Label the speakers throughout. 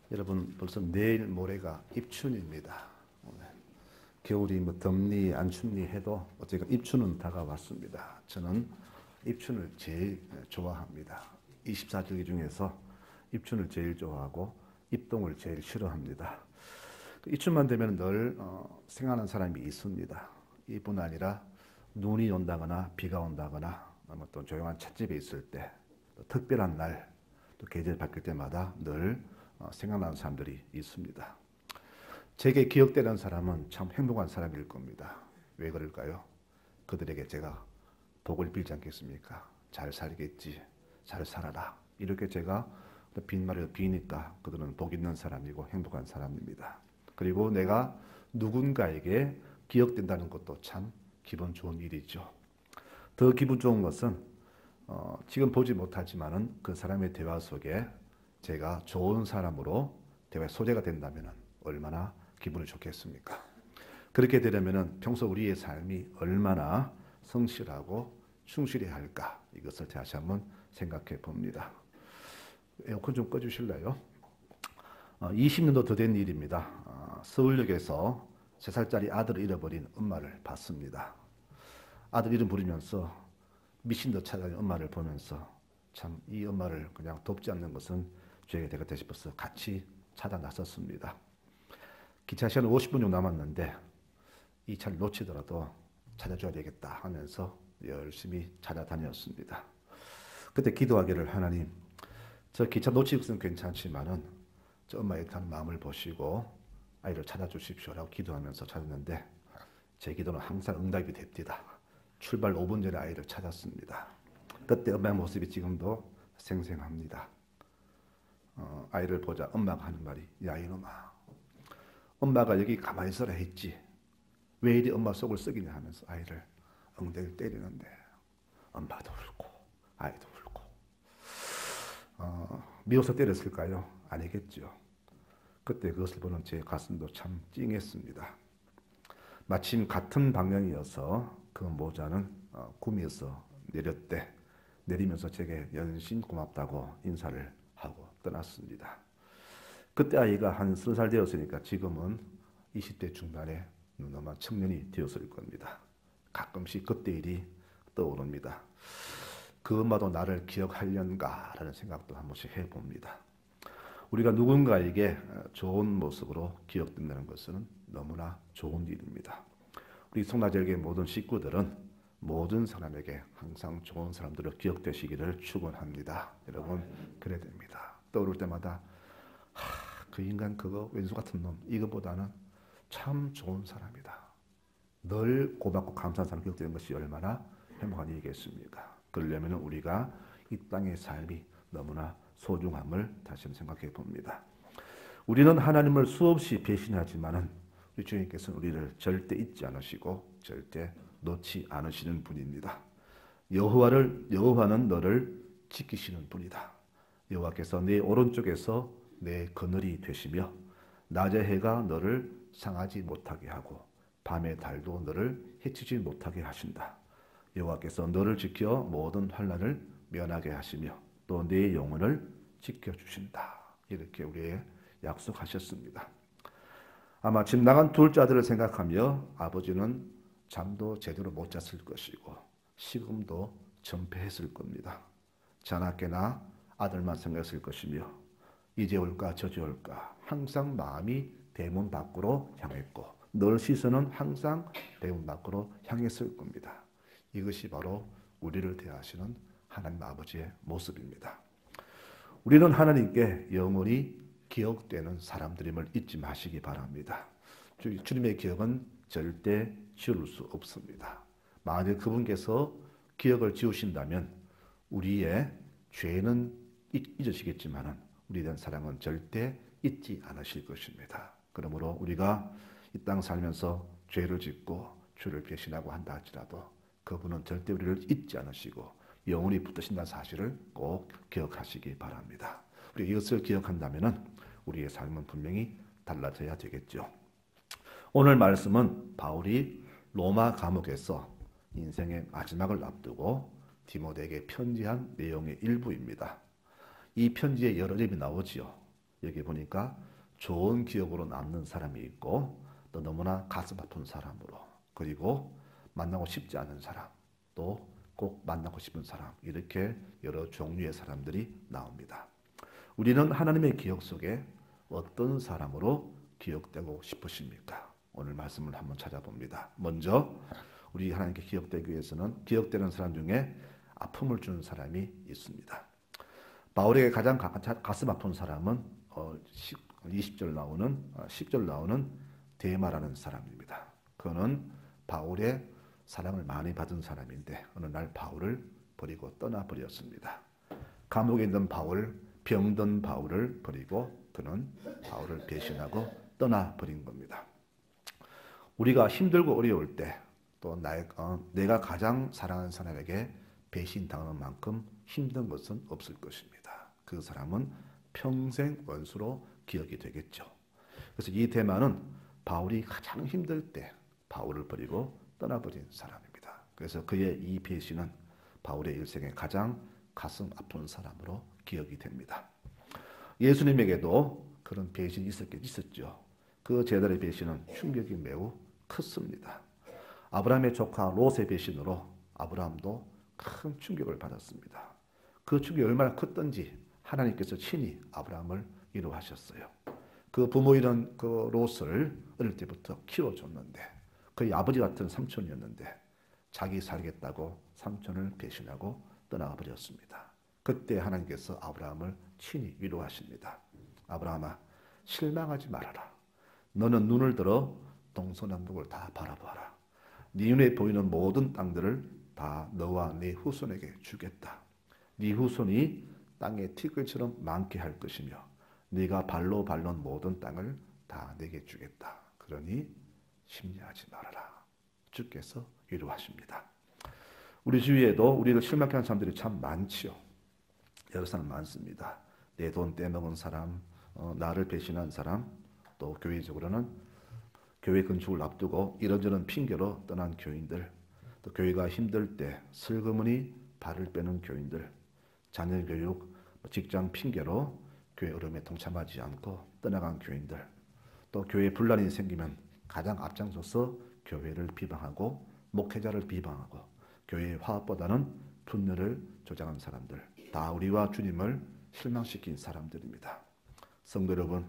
Speaker 1: 여러분 벌써 내일 모레가 입춘입니다. 겨울이 뭐 덥니 안 춥니 해도 어쨌든 입춘은 다가왔습니다. 저는 입춘을 제일 좋아합니다. 24절기 중에서 입춘을 제일 좋아하고 입동을 제일 싫어합니다. 입춘만 되면 늘 생각하는 사람이 있습니다. 이뿐 아니라 눈이 온다거나 비가 온다거나 또 조용한 찻집에 있을 때 또 특별한 날 또 계절 바뀔 때마다 늘 생각나는 사람들이 있습니다. 제게 기억되는 사람은 참 행복한 사람일 겁니다. 왜 그럴까요? 그들에게 제가 복을 빌지 않겠습니까? 잘 살겠지, 잘 살아라. 이렇게 제가 빈말을 비니까 그들은 복 있는 사람이고 행복한 사람입니다. 그리고 내가 누군가에게 기억된다는 것도 참 기분 좋은 일이죠. 더 기분 좋은 것은 지금 보지 못하지만은 그 사람의 대화 속에 제가 좋은 사람으로 대화의 소재가 된다면 얼마나 기분이 좋겠습니까? 그렇게 되려면 평소 우리의 삶이 얼마나 성실하고 충실해야 할까? 이것을 다시 한번 생각해 봅니다. 에어컨 좀 꺼주실래요? 20년도 더 된 일입니다. 서울역에서 3살짜리 아들을 잃어버린 엄마를 봤습니다. 아들 이름 부르면서 미친 듯 찾아다니는 엄마를 보면서 참 이 엄마를 그냥 돕지 않는 것은 죄가 되겠다 싶어서 같이 찾아 나섰습니다. 기차 시간 50분 정도 남았는데 이 차를 놓치더라도 찾아줘야 되겠다 하면서 열심히 찾아다녔습니다. 그때 기도하기를 하나님, 저 기차 놓칠 것은 괜찮지만은 저 엄마의 가는 마음을 보시고 아이를 찾아주십시오라고 기도하면서 찾았는데 제 기도는 항상 응답이 됩니다. 출발 5분 전에 아이를 찾았습니다. 그때 엄마의 모습이 지금도 생생합니다. 아이를 보자 엄마가 하는 말이 야 이놈아, 엄마가 여기 가만히 있어라 했지 왜 이리 엄마 속을 썩이냐 하면서 아이를 엉덩이를 때리는데 엄마도 울고 아이도 울고 미워서 때렸을까요? 아니겠죠. 그때 그것을 보는 제 가슴도 참 찡했습니다. 마침 같은 방향이어서 그 모자는 구미에서 내렸대. 내리면서 제게 연신 고맙다고 인사를 하고 떠났습니다. 그때 아이가 한 30살 되었으니까 지금은 20대 중반의 누나만 청년이 되었을 겁니다. 가끔씩 그때 일이 떠오릅니다. 그 엄마도 나를 기억하려는가라는 생각도 한 번씩 해봅니다. 우리가 누군가에게 좋은 모습으로 기억된다는 것은 너무나 좋은 일입니다. 우리 송나절교의 모든 식구들은 모든 사람에게 항상 좋은 사람들로 기억되시기를 축원합니다. 여러분 그래야 됩니다. 떠오를 때마다 그 인간 그거 왼수 같은 놈 이거보다는 참 좋은 사람이다. 늘 고맙고 감사한 사람 기억되는 것이 얼마나 행복한 일이겠습니까? 그러려면 우리가 이 땅의 삶이 너무나 소중함을 다시 한번 생각해 봅니다. 우리는 하나님을 수없이 배신하지만은 우리 주님께서는 우리를 절대 잊지 않으시고 절대 놓지 않으시는 분입니다. 여호와는 너를 지키시는 분이다. 여호와께서 내 오른쪽에서 내 그늘이 되시며 낮의 해가 너를 상하지 못하게 하고 밤의 달도 너를 해치지 못하게 하신다. 여호와께서 너를 지켜 모든 환난을 면하게 하시며 또 네 영혼을 지켜주신다. 이렇게 우리에게 약속하셨습니다. 아마 집 나간 둘째 아들을 생각하며 아버지는 잠도 제대로 못 잤을 것이고 식음도 전폐했을 겁니다. 자나깨나 아들만 생각했을 것이며 이제 올까 저제 올까 항상 마음이 대문 밖으로 향했고 늘 시선은 항상 대문 밖으로 향했을 겁니다. 이것이 바로 우리를 대하시는 하나님 아버지의 모습입니다. 우리는 하나님께 영원히 기억되는 사람들임을 잊지 마시기 바랍니다. 주님의 기억은 절대 지울 수 없습니다. 만약 그분께서 기억을 지우신다면 우리의 죄는 잊으시겠지만 우리에 대한 사랑은 절대 잊지 않으실 것입니다. 그러므로 우리가 이 땅 살면서 죄를 짓고 주를 배신하고 한다 할지라도 그분은 절대 우리를 잊지 않으시고 영원히 붙드신다는 사실을 꼭 기억하시기 바랍니다. 우리 이것을 기억한다면 우리의 삶은 분명히 달라져야 되겠죠. 오늘 말씀은 바울이 로마 감옥에서 인생의 마지막을 앞두고 디모데에게 편지한 내용의 일부입니다. 이 편지에 여러 점이 나오지요. 여기 보니까 좋은 기억으로 남는 사람이 있고 또 너무나 가슴 아픈 사람으로 그리고 만나고 싶지 않은 사람 또 꼭 만나고 싶은 사람 이렇게 여러 종류의 사람들이 나옵니다. 우리는 하나님의 기억 속에 어떤 사람으로 기억되고 싶으십니까? 오늘 말씀을 한번 찾아봅니다. 먼저 우리 하나님께 기억되기 위해서는 기억되는 사람 중에 아픔을 주는 사람이 있습니다. 바울에게 가장 가슴 아픈 사람은 10절 나오는 데마라는 사람입니다. 그는 바울의 사랑을 많이 받은 사람인데 어느 날 바울을 버리고 떠나버렸습니다. 감옥에 있는 바울, 병든 바울을 버리고 그는 바울을 배신하고 떠나버린 겁니다. 우리가 힘들고 어려울 때 또 내가 가장 사랑하는 사람에게 배신당하는 만큼 힘든 것은 없을 것입니다. 그 사람은 평생 원수로 기억이 되겠죠. 그래서 이 데마는 바울이 가장 힘들 때 바울을 버리고 떠나버린 사람입니다. 그래서 그의 이 배신은 바울의 일생에 가장 가슴 아픈 사람으로 기억이 됩니다. 예수님에게도 그런 배신이 있었죠. 그 제자의 배신은 충격이 매우 컸습니다. 아브라함의 조카 롯의 배신으로 아브라함도 큰 충격을 받았습니다. 그 충격이 얼마나 컸던지 하나님께서 친히 아브라함을 위로하셨어요. 그 부모이던 그 롯을 어릴 때부터 키워줬는데 그의 아버지 같은 삼촌이었는데 자기 살겠다고 삼촌을 배신하고 떠나가 버렸습니다. 그때 하나님께서 아브라함을 친히 위로하십니다. 아브라함아, 실망하지 말아라. 너는 눈을 들어 동서남북을 다 바라보아라. 네 눈에 보이는 모든 땅들을 다 너와 네 후손에게 주겠다. 네 후손이 땅의 티끌처럼 많게 할 것이며 네가 발로 밟는 모든 땅을 다 내게 주겠다. 그러니 심려하지 말아라. 주께서 위로하십니다. 우리 주위에도 우리를 실망케 하는 사람들이 참 많지요. 여러 사람 많습니다. 내 돈 떼먹은 사람, 나를 배신한 사람, 또 교회적으로는 교회 건축을 앞두고 이런저런 핑계로 떠난 교인들, 또 교회가 힘들 때 슬그머니 발을 빼는 교인들, 자녀 교육, 직장 핑계로 교회 어려움에 동참하지 않고 떠나간 교인들, 또 교회 분란이 생기면 가장 앞장서서 교회를 비방하고 목회자를 비방하고 교회의 화합보다는 분열을 조장한 사람들, 다 우리와 주님을 실망시킨 사람들입니다. 성도 여러분,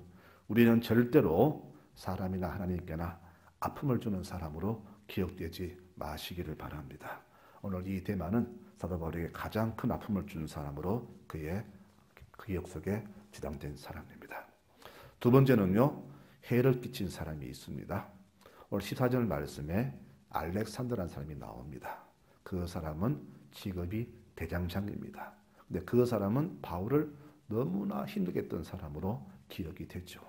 Speaker 1: 우리는 절대로 사람이나 하나님께나 아픔을 주는 사람으로 기억되지 마시기를 바랍니다. 오늘 이 데마는 사도 바울에게 가장 큰 아픔을 준 사람으로 그의 기억 속에 지당된 사람입니다. 두 번째는요, 해를 끼친 사람이 있습니다. 오늘 14절 말씀에 알렉산더라는 사람이 나옵니다. 그 사람은 직업이 대장장입니다. 근데 그 사람은 바울을 너무나 힘들게 했던 사람으로 기억이 됐죠.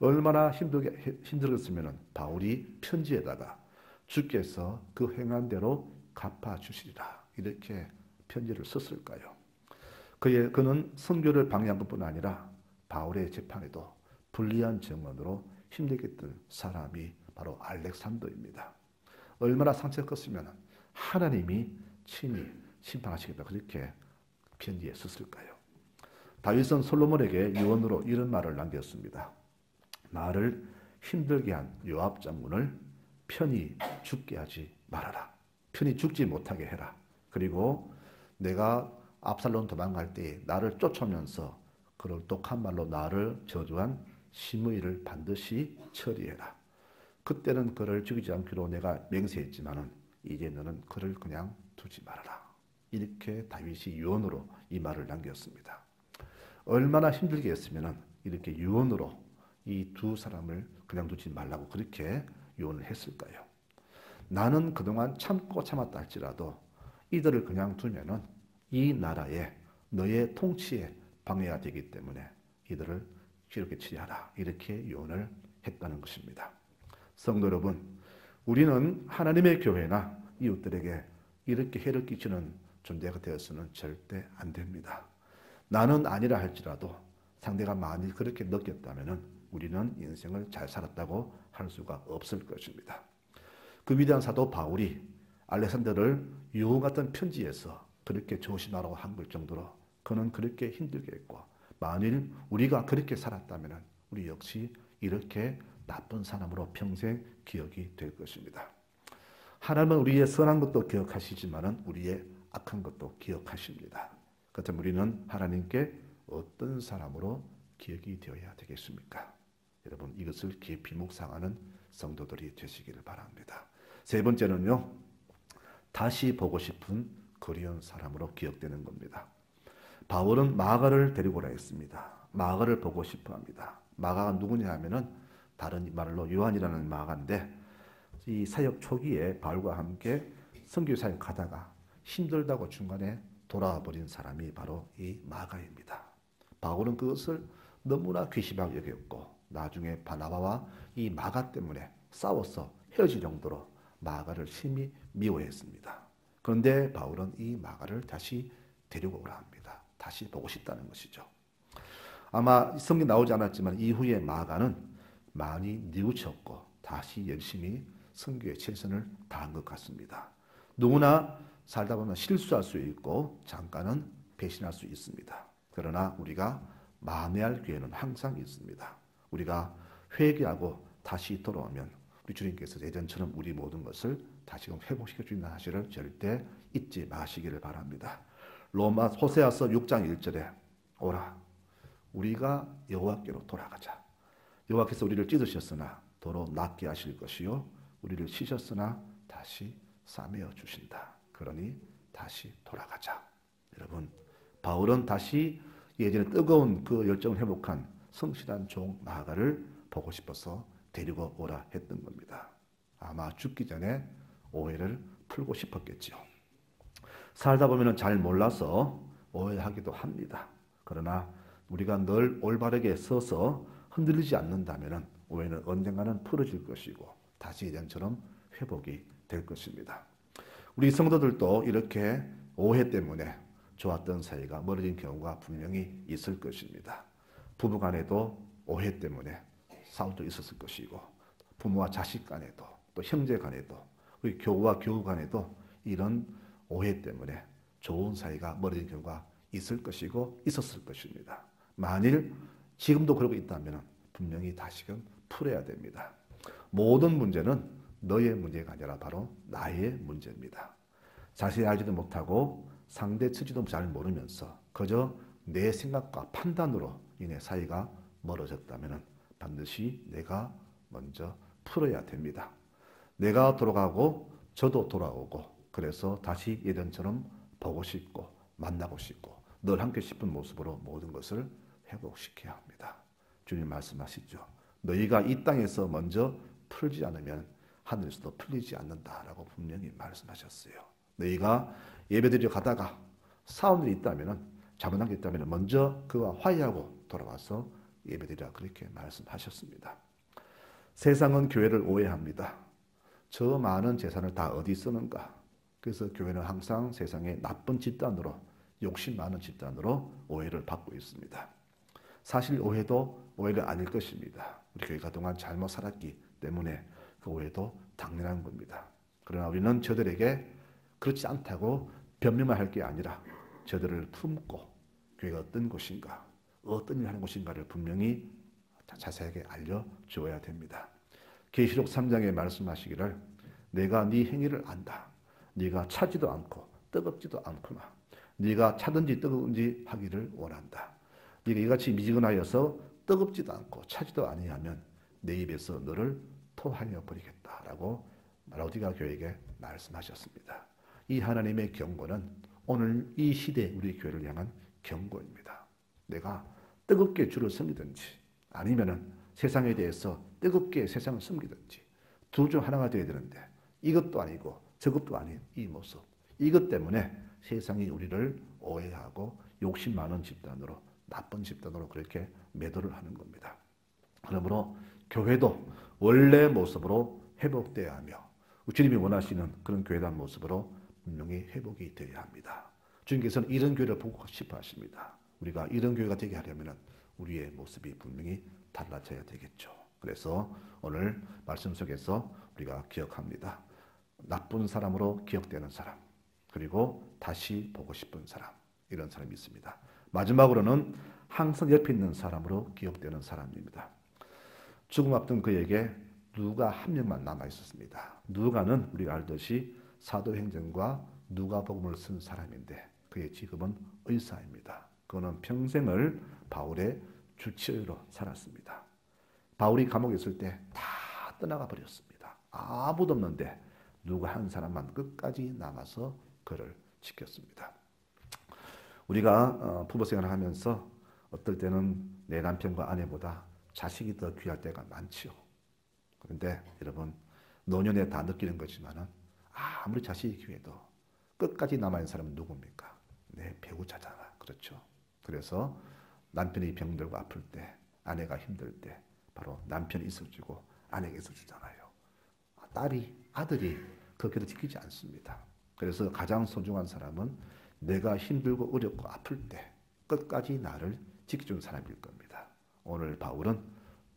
Speaker 1: 얼마나 힘들었으면 바울이 편지에다가 주께서 그 행한 대로 갚아주시리라 이렇게 편지를 썼을까요? 그는 선교를 방해한 것뿐 아니라 바울의 재판에도 불리한 증언으로 힘들게 했던 사람이 바로 알렉산더입니다. 얼마나 상처가 컸으면 하나님이 친히 심판하시겠다 그렇게 편지에 썼을까요? 다윗은 솔로몬에게 유언으로 이런 말을 남겼습니다. 나를 힘들게 한 요압 장군을 편히 죽게 하지 말아라. 편히 죽지 못하게 해라. 그리고 내가 압살롬 도망갈 때 나를 쫓아오면서 그를 독한 말로 나를 저주한 시므이를 반드시 처리해라. 그때는 그를 죽이지 않기로 내가 맹세했지만은 이제 너는 그를 그냥 두지 말아라. 이렇게 다윗이 유언으로 이 말을 남겼습니다. 얼마나 힘들게 했으면 이렇게 유언으로 이 두 사람을 그냥 두지 말라고 그렇게 유언을 했을까요? 나는 그동안 참고 참았다 할지라도 이들을 그냥 두면은 이 나라에 너의 통치에 방해가 되기 때문에 이들을 이렇게 처리하라. 이렇게 유언을 했다는 것입니다. 성도 여러분, 우리는 하나님의 교회나 이웃들에게 이렇게 해를 끼치는 존재가 되어서는 절대 안 됩니다. 나는 아니라 할지라도 상대가 만일 그렇게 느꼈다면 우리는 인생을 잘 살았다고 할 수가 없을 것입니다. 그 위대한 사도 바울이 알렉산더를 유혹 같은 편지에서 그렇게 조심하라고 한 걸 정도로 그는 그렇게 힘들게 했고 만일 우리가 그렇게 살았다면 우리 역시 이렇게 나쁜 사람으로 평생 기억이 될 것입니다. 하나님은 우리의 선한 것도 기억하시지만 우리의 악한 것도 기억하십니다. 그렇다면 우리는 하나님께 어떤 사람으로 기억이 되어야 되겠습니까? 여러분, 이것을 깊이 묵상하는 성도들이 되시기를 바랍니다. 세 번째는요, 다시 보고 싶은 그리운 사람으로 기억되는 겁니다. 바울은 마가를 데리고 오라 했습니다. 마가를 보고 싶어 합니다. 마가가 누구냐 하면은 다른 말로 요한이라는 마가인데, 이 사역 초기에 바울과 함께 선교 사역하다가 힘들다고 중간에 돌아와 버린 사람이 바로 이 마가입니다. 바울은 그것을 너무나 괘씸하게 여겼고 나중에 바나바와 이 마가 때문에 싸워서 헤어질 정도로 마가를 심히 미워했습니다. 그런데 바울은 이 마가를 다시 데리고 오라 합니다. 다시 보고 싶다는 것이죠. 아마 성경 나오지 않았지만 이후에 마가는 많이 뉘우쳤고 다시 열심히 선교에 최선을 다한 것 같습니다. 누구나 살다 보면 실수할 수 있고 잠깐은 배신할 수 있습니다. 그러나 우리가 만회할 기회는 항상 있습니다. 우리가 회개하고 다시 돌아오면 우리 주님께서 예전처럼 우리 모든 것을 다시금 회복시켜 주신다는 사실을 절대 잊지 마시기를 바랍니다. 로마 호세아서 6장 1절에 오라 우리가 여호와께로 돌아가자. 여호와께서 우리를 찢으셨으나 도로 낫게 하실 것이요 우리를 치셨으나 다시 싸매어 주신다. 그러니 다시 돌아가자. 여러분, 바울은 다시 예전에 뜨거운 그 열정을 회복한 성실한 종 마가를 보고 싶어서 데리고 오라 했던 겁니다. 아마 죽기 전에 오해를 풀고 싶었겠죠. 살다 보면 잘 몰라서 오해하기도 합니다. 그러나 우리가 늘 올바르게 서서 흔들리지 않는다면 오해는 언젠가는 풀어질 것이고 다시 예전처럼 회복이 될 것입니다. 우리 성도들도 이렇게 오해 때문에 좋았던 사이가 멀어진 경우가 분명히 있을 것입니다. 부부 간에도 오해 때문에 싸울 수 있었을 것이고 부모와 자식 간에도 또 형제 간에도 우리 교우와 교우 간에도 이런 오해 때문에 좋은 사이가 멀어진 경우가 있을 것이고 있었을 것입니다. 만일 지금도 그러고 있다면 분명히 다시금 풀어야 됩니다. 모든 문제는 너의 문제가 아니라 바로 나의 문제입니다. 자세히 알지도 못하고 상대 처지도 잘 모르면서 그저 내 생각과 판단으로 인해 사이가 멀어졌다면 반드시 내가 먼저 풀어야 됩니다. 내가 돌아가고 저도 돌아오고 그래서 다시 예전처럼 보고 싶고 만나고 싶고 늘 함께 싶은 모습으로 모든 것을 회복시켜야 합니다. 주님 말씀하시죠. 너희가 이 땅에서 먼저 풀지 않으면 하늘에서도 풀리지 않는다라고 분명히 말씀하셨어요. 너희가 예배드리러 가다가 싸운 일이 있다면 잘못한 게 있다면 먼저 그와 화해하고 돌아와서 예배드리라 그렇게 말씀하셨습니다. 세상은 교회를 오해합니다. 저 많은 재산을 다 어디 쓰는가? 그래서 교회는 항상 세상의 나쁜 집단으로 욕심 많은 집단으로 오해를 받고 있습니다. 사실 오해도 오해가 아닐 것입니다. 우리 교회가 그동안 잘못 살았기 때문에 그 오해도 당연한 겁니다. 그러나 우리는 저들에게 그렇지 않다고 변명만 할 게 아니라 저들을 품고 교회가 어떤 곳인가, 어떤 일을 하는 곳인가를 분명히 자세하게 알려주어야 됩니다. 계시록 3장에 말씀하시기를 내가 네 행위를 안다. 네가 차지도 않고 뜨겁지도 않구나. 네가 차든지 뜨거운지 하기를 원한다. 네가 이같이 미지근하여서 뜨겁지도 않고 차지도 아니하면 내 입에서 너를 토하여 버리겠다라고 라오디가 교회에게 말씀하셨습니다. 이 하나님의 경고는 오늘 이 시대 우리 교회를 향한 경고입니다. 내가 뜨겁게 주를 섬기든지 아니면은 세상에 대해서 뜨겁게 세상을 섬기든지 둘 중 하나가 되어야 되는데 이것도 아니고 저것도 아닌 이 모습, 이것 때문에 세상이 우리를 오해하고 욕심 많은 집단으로 나쁜 집단으로 그렇게 매도를 하는 겁니다. 그러므로 교회도 원래 모습으로 회복돼야 하며 주님이 원하시는 그런 교회단 모습으로 분명히 회복이 되어야 합니다. 주님께서는 이런 교회를 보고 싶어 하십니다. 우리가 이런 교회가 되게 하려면 우리의 모습이 분명히 달라져야 되겠죠. 그래서 오늘 말씀 속에서 우리가 기억합니다. 나쁜 사람으로 기억되는 사람, 그리고 다시 보고 싶은 사람, 이런 사람이 있습니다. 마지막으로는 항상 옆에 있는 사람으로 기억되는 사람입니다. 죽음 앞둔 그에게 누가 한 명만 남아 있었습니다. 누가는 우리가 알듯이 사도행전과 누가복음을 쓴 사람인데 그의 직업은 의사입니다. 그는 평생을 바울의 주치의로 살았습니다. 바울이 감옥에 있을 때 다 떠나가 버렸습니다. 아무도 없는데 누가 한 사람만 끝까지 남아서 그를 지켰습니다. 우리가 부부 생활을 하면서 어떨 때는 내 남편과 아내보다 자식이 더 귀할 때가 많지요. 그런데 여러분, 노년에 다 느끼는 거지만은 아무리 자식이 귀해도 끝까지 남아있는 사람은 누굽니까? 내 배우자잖아. 그렇죠? 그래서 남편이 병들고 아플 때, 아내가 힘들 때 바로 남편이 있어주고 아내가 있어주잖아요. 아들이 그렇게도 지키지 않습니다. 그래서 가장 소중한 사람은 내가 힘들고 어렵고 아플 때 끝까지 나를 지켜준 사람일 겁니다. 오늘 바울은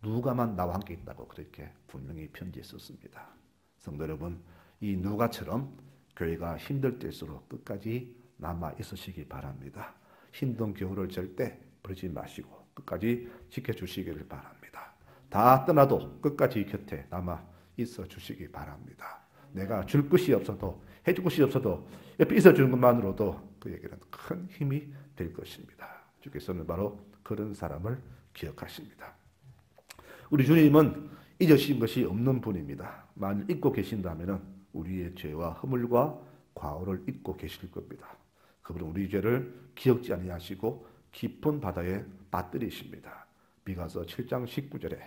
Speaker 1: 누가만 나와 함께 있다고 그렇게 분명히 편지에 썼습니다. 성도 여러분, 이 누가처럼 교회가 힘들 때일수록 끝까지 남아 있으시기 바랍니다. 힘든 겨울을 절대 버리지 마시고 끝까지 지켜주시기를 바랍니다. 다 떠나도 끝까지 곁에 남아 있어 주시기 바랍니다. 내가 줄 것이 없어도 해줄 것이 없어도 옆에 있어주는 것만으로도 그에게는 큰 힘이 될 것입니다. 주께서는 바로 그런 사람을 기억하십니다. 우리 주님은 잊으신 것이 없는 분입니다. 만일 잊고 계신다면 우리의 죄와 허물과 과오를 잊고 계실 겁니다. 그분은 우리 죄를 기억지 아니하시고 깊은 바다에 빠뜨리십니다. 미가서 7장 19절에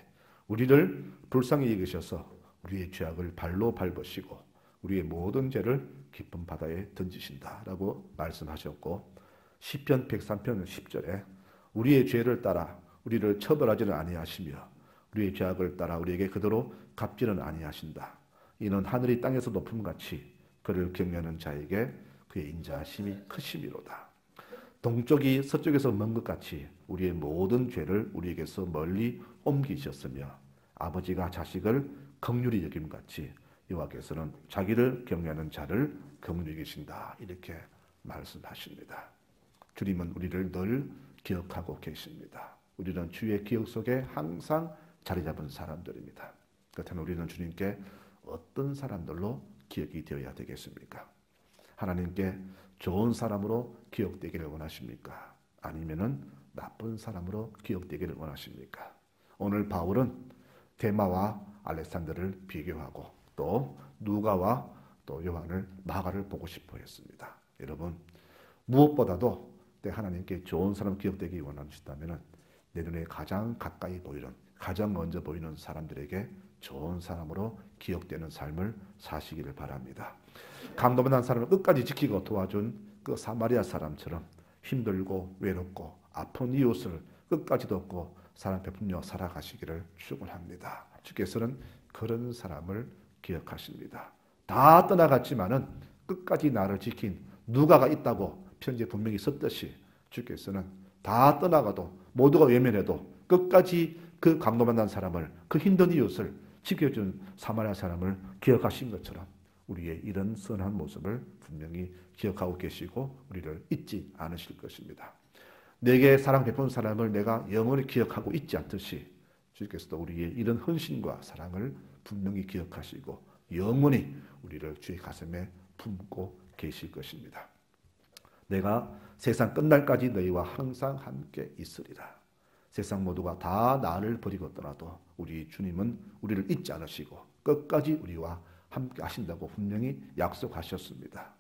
Speaker 1: 우리를 불쌍히 여기셔서 우리의 죄악을 발로 밟으시고 우리의 모든 죄를 깊은 바다에 던지신다라고 말씀하셨고, 시편 103편 10절에 우리의 죄를 따라 우리를 처벌하지는 아니하시며 우리의 죄악을 따라 우리에게 그대로 갚지는 아니하신다. 이는 하늘이 땅에서 높음같이 그를 경외하는 자에게 그의 인자하심이 크심이로다. 동쪽이 서쪽에서 먼 것 같이 우리의 모든 죄를 우리에게서 멀리 옮기셨으며 아버지가 자식을 긍휼히 여김같이 여호와께서는 자기를 경외하는 자를 긍휼히 여기신다. 이렇게 말씀하십니다. 주님은 우리를 늘 기억하고 계십니다. 우리는 주의 기억 속에 항상 자리 잡은 사람들입니다. 그렇다면 우리는 주님께 어떤 사람들로 기억이 되어야 되겠습니까? 하나님께 좋은 사람으로 기억되기를 원하십니까? 아니면은 나쁜 사람으로 기억되기를 원하십니까? 오늘 바울은 데마와 알렉산더를 비교하고 또 누가와 또 요한을 마가를 보고 싶어 했습니다. 여러분, 무엇보다도 하나님께 좋은 사람 기억되기 원하신다면 내 눈에 가장 가까이 보이는, 가장 먼저 보이는 사람들에게 좋은 사람으로 기억되는 삶을 사시기를 바랍니다. 감동받는 사람을 끝까지 지키고 도와준 그 사마리아 사람처럼 힘들고 외롭고 아픈 이웃을 끝까지 돕고 사랑 베풀며 살아가시기를 축원합니다. 주께서는 그런 사람을 기억하십니다. 다 떠나갔지만은 끝까지 나를 지킨 누가가 있다고 편지에 분명히 썼듯이 주께서는 다 떠나가도 모두가 외면해도 끝까지 그 감동받는 사람을, 그 힘든 이웃을 지켜준 사마리아 사람을 기억하신 것처럼 우리의 이런 선한 모습을 분명히 기억하고 계시고 우리를 잊지 않으실 것입니다. 내게 사랑 베푼 사람을 내가 영원히 기억하고 잊지 않듯이 주께서도 우리의 이런 헌신과 사랑을 분명히 기억하시고 영원히 우리를 주의 가슴에 품고 계실 것입니다. 내가 세상 끝날까지 너희와 항상 함께 있으리라. 세상 모두가 다 나를 버리고 떠나도 우리 주님은 우리를 잊지 않으시고 끝까지 우리와 함께 하신다고 분명히 약속하셨습니다.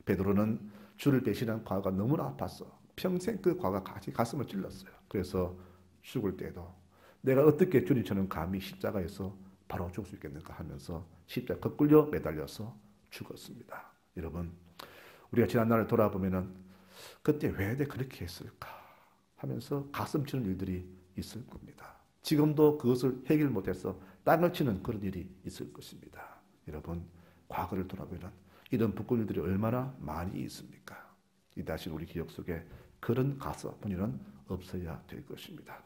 Speaker 1: 베드로는 주를 배신한 과거가 너무나 아팠어. 평생 그 과거가 가슴을 찔렀어요. 그래서 죽을 때도 내가 어떻게 주님처럼 감히 십자가에서 바로 죽을 수 있겠는가 하면서 십자가 거꾸로 매달려서 죽었습니다. 여러분, 우리가 지난 날을 돌아보면은 그때 왜 내가 그렇게 했을까 하면서 가슴 치는 일들이 있을 겁니다. 지금도 그것을 해결 못해서 땅을 치는 그런 일이 있을 것입니다. 여러분, 과거를 돌아보면 이런 부끄러운 일들이 얼마나 많이 있습니까? 이 다시 우리 기억 속에 그런 가슴뿐이는 없어야 될 것입니다.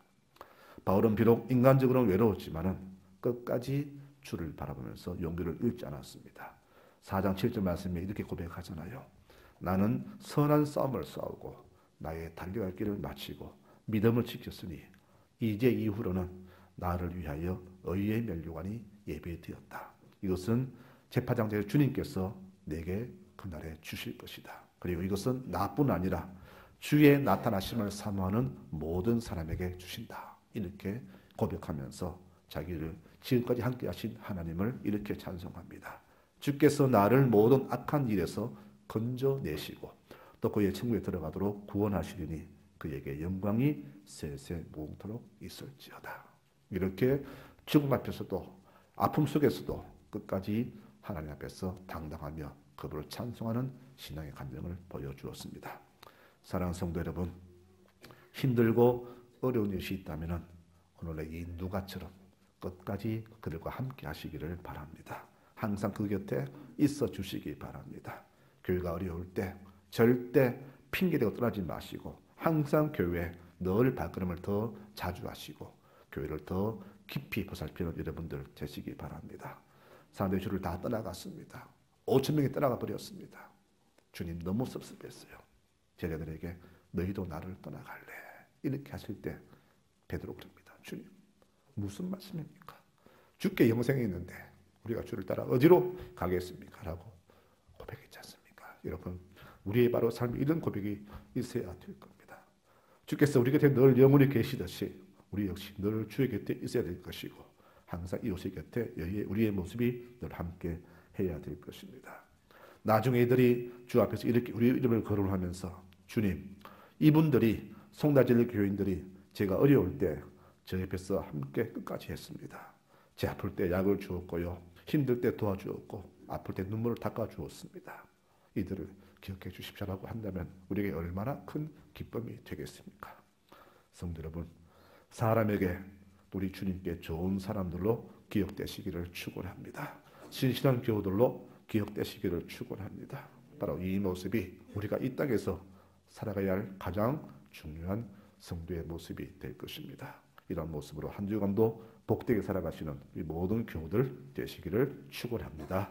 Speaker 1: 바울은 비록 인간적으로는 외로웠지만은 끝까지 주를 바라보면서 용기를 잃지 않았습니다. 4장 7절 말씀에 이렇게 고백하잖아요. 나는 선한 싸움을 싸우고 나의 달려갈 길을 마치고 믿음을 지켰으니 이제 이후로는 나를 위하여 의의 면류관이 예배되었다. 이것은 제사장제 주님께서 내게 그날에 주실 것이다. 그리고 이것은 나뿐 아니라 주의 나타나심을 사모하는 모든 사람에게 주신다. 이렇게 고백하면서 자기를 지금까지 함께 하신 하나님을 이렇게 찬송합니다. 주께서 나를 모든 악한 일에서 건져내시고 또 그의 천국에 들어가도록 구원하시리니 그에게 영광이 세세 무궁토록 있을지어다. 이렇게 죽음 앞에서도 아픔 속에서도 끝까지 하나님 앞에서 당당하며 그분을 찬송하는 신앙의 감정을 보여주었습니다. 사랑하는 성도 여러분, 힘들고 어려운 일이 있다면 오늘의 이 누가처럼 끝까지 그들과 함께 하시기를 바랍니다. 항상 그 곁에 있어 주시기 바랍니다. 교회가 어려울 때 절대 핑계대고 떠나지 마시고 항상 교회에 늘 발걸음을 더 자주 하시고 교회를 더 깊이 보살피는 여러분들 되시기 바랍니다. 사람들이 주를 다 떠나갔습니다. 5천 명이 떠나가 버렸습니다. 주님 너무 섭섭했어요. 제자들에게 너희도 나를 떠나갈래? 이렇게 하실 때 베드로 그럽니다. 주님 무슨 말씀입니까? 주께 영생이 있는데 우리가 주를 따라 어디로 가겠습니까? 라고 고백했지 않습니까? 여러분 우리의 바로 삶에 이런 고백이 있어야 될 겁니다. 주께서 우리 곁에 늘 영원히 계시듯이 우리 역시 늘 주의 곁에 있어야 될 것이고 항상 이웃의 곁에 우리의 모습이 늘 함께 해야 될 것입니다. 나중에 이들이 주 앞에서 이렇게 우리 이름을 거론하면서 주님 이분들이 송다질 교인들이 제가 어려울 때 저 옆에서 함께 끝까지 했습니다. 제 아플 때 약을 주었고요. 힘들 때 도와주었고 아플 때 눈물을 닦아주었습니다. 이들을 기억해 주십시오라고 한다면 우리에게 얼마나 큰 기쁨이 되겠습니까? 성도 여러분, 사람에게 우리 주님께 좋은 사람들로 기억되시기를 축원합니다. 신실한 교우들로 기억되시기를 축원합니다. 바로 이 모습이 우리가 이 땅에서 살아가야 할 가장 중요한 성도의 모습이 될 것입니다. 이런 모습으로 한 주간도 복되게 살아가시는 우리 모든 교우들 되시기를 축원합니다.